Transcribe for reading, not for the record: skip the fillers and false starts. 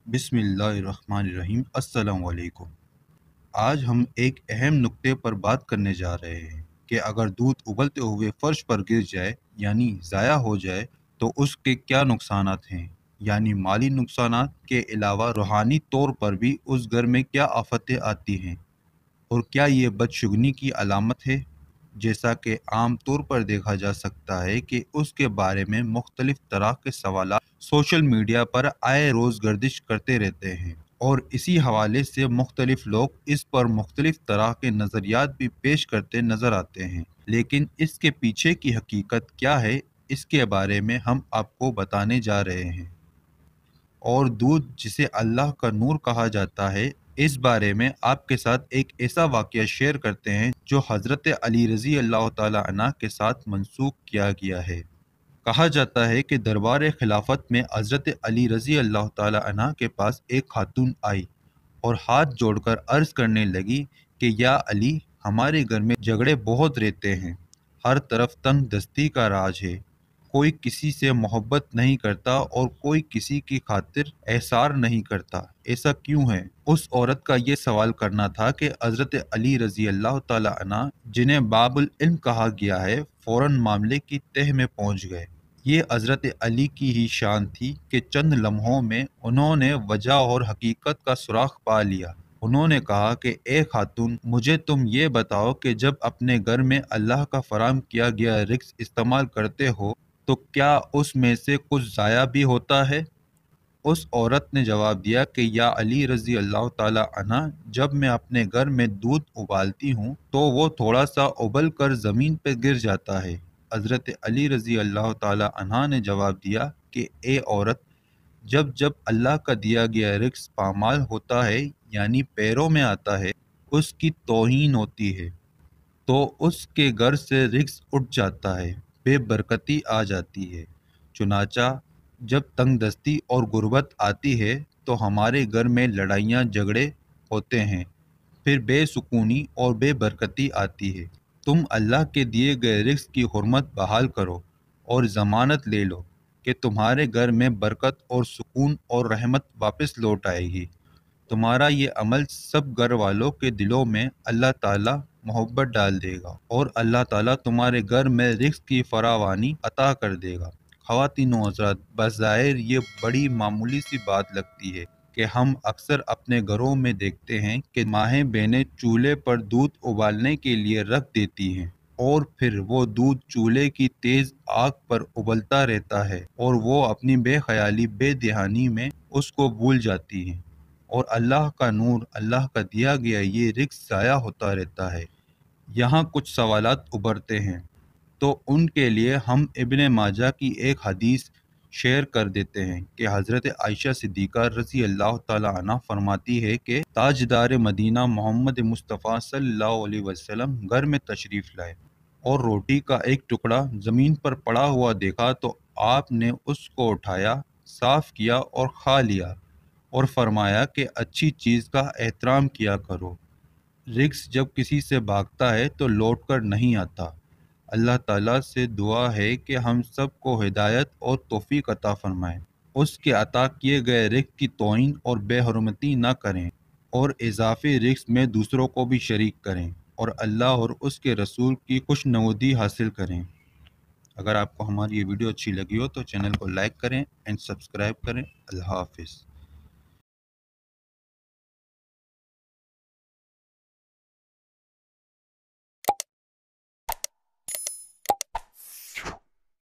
बिस्मिल्लाहिर्रहमानिर्रहीम। अस्सलाम वालेकुम। आज हम एक अहम नुक्ते पर बात करने जा रहे हैं कि अगर दूध उबलते हुए फर्श पर गिर जाए यानी ज़ाया हो जाए तो उसके क्या नुकसानात हैं। यानी माली नुकसानात के अलावा रूहानी तौर पर भी उस घर में क्या आफतें आती हैं और क्या ये बदशुगनी की अलामत है। जैसा कि आम तौर पर देखा जा सकता है कि उसके बारे में मुख्तलिफ तरह के सवाल सोशल मीडिया पर आए रोज़ गर्दिश करते रहते हैं और इसी हवाले से मुख्तलिफ लोग इस पर मुख्तलिफ तरह के नज़रियात भी पेश करते नज़र आते हैं। लेकिन इसके पीछे की हकीकत क्या है, इसके बारे में हम आपको बताने जा रहे हैं। और दूध जिसे अल्लाह का नूर कहा जाता है, इस बारे में आपके साथ एक ऐसा वाक़या शेयर करते हैं जो हज़रत अली रज़ी अल्लाह ताला अन्हा के साथ मंसूख किया गया है। कहा जाता है कि दरबार खिलाफत में हज़रत अली रज़ी अल्लाह ताला अन्हा के पास एक खातून आई और हाथ जोड़कर अर्ज़ करने लगी कि या अली, हमारे घर में झगड़े बहुत रहते हैं, हर तरफ तंग दस्ती का राज है, कोई किसी से मोहब्बत नहीं करता और कोई किसी की खातिर एहसार नहीं करता, ऐसा क्यों है। उस औरत का ये सवाल करना था कि हज़रत अली रज़ी अल्लाह ताला अन्हा, जिन्हें बाबुल इल्म कहा गया है, फ़ौरन मामले की तह में पहुंच गए। ये हज़रत अली की ही शान थी कि चंद लम्हों में उन्होंने वजह और हकीकत का सुराग पा लिया। उन्होंने कहा कि ए खातून, मुझे तुम ये बताओ कि जब अपने घर में अल्लाह का फराम किया गया रिज़्क़ इस्तेमाल करते हो तो क्या उसमें से कुछ ज़ाया भी होता है। उस औरत ने जवाब दिया कि या अली रज़ी अल्लाह ताला अन्हा, जब मैं अपने घर में दूध उबालती हूँ तो वो थोड़ा सा उबल कर ज़मीन पर गिर जाता है। हज़रत अली रज़ी अल्लाह ताला अन्हा ने जवाब दिया कि ए औरत, जब जब अल्लाह का दिया गया रिज़्क़ पामाल होता है यानी पैरों में आता है, उसकी तौहीन होती है तो उसके घर से रिज़्क़ उठ जाता है, बेबरकती आ जाती है। चुनाचा जब तंगदस्ती और गुर्बत आती है तो हमारे घर में लड़ाइयाँ झगड़े होते हैं, फिर बेसुकूनी और बेबरकती आती है। तुम अल्लाह के दिए गए रिज़्क़ की हुर्मत बहाल करो और ज़मानत ले लो कि तुम्हारे घर में बरकत और सुकून और रहमत वापस लौट आएगी। तुम्हारा ये अमल सब घर वालों के दिलों में अल्लाह ताला मोहब्बत डाल देगा और अल्लाह ताला तुम्हारे घर में रिज़्क़ की फरावानी अता कर देगा। ख़वातीन व हज़रात, बज़ाहिर ये बड़ी मामूली सी बात लगती है कि हम अक्सर अपने घरों में देखते हैं कि माहें बहनें चूल्हे पर दूध उबालने के लिए रख देती हैं और फिर वो दूध चूल्हे की तेज़ आग पर उबलता रहता है और वो अपनी बेख्याली बेध्यानी में उसको भूल जाती हैं और अल्लाह का नूर, अल्लाह का दिया गया ये रिज़्क़ ज़ाया होता रहता है। यहाँ कुछ सवालात उभरते हैं तो उनके लिए हम इब्ने माजा की एक हदीस शेयर कर देते हैं कि हज़रत आयशा सिद्दीक़ा रज़ी अल्लाह ताला अन्हा फरमाती है कि ताजदार मदीना मोहम्मद मुस्तफ़ा सल्लल्लाहु अलैहि वसल्लम घर में तशरीफ़ लाए और रोटी का एक टुकड़ा ज़मीन पर पड़ा हुआ देखा तो आपने उसको उठाया, साफ़ किया और खा लिया और फरमाया कि अच्छी चीज़ का एहतराम किया करो। रिज़्क़ जब किसी से भागता है तो लौट कर नहीं आता। अल्लाह ताला से दुआ है कि हम सब को हिदायत और तौफ़ीक़ अता फ़रमाए। उसके अता किए गए रिज़्क़ की तौहीन और बेहुरमती न करें और इज़ाफ़ी रिज़्क़ में दूसरों को भी शरीक करें और अल्लाह और उसके रसूल की खुशनुदी हासिल करें। अगर आपको हमारी ये वीडियो अच्छी लगी हो तो चैनल को लाइक करें एंड सब्सक्राइब करें। अल्लाह हाफ़िज़।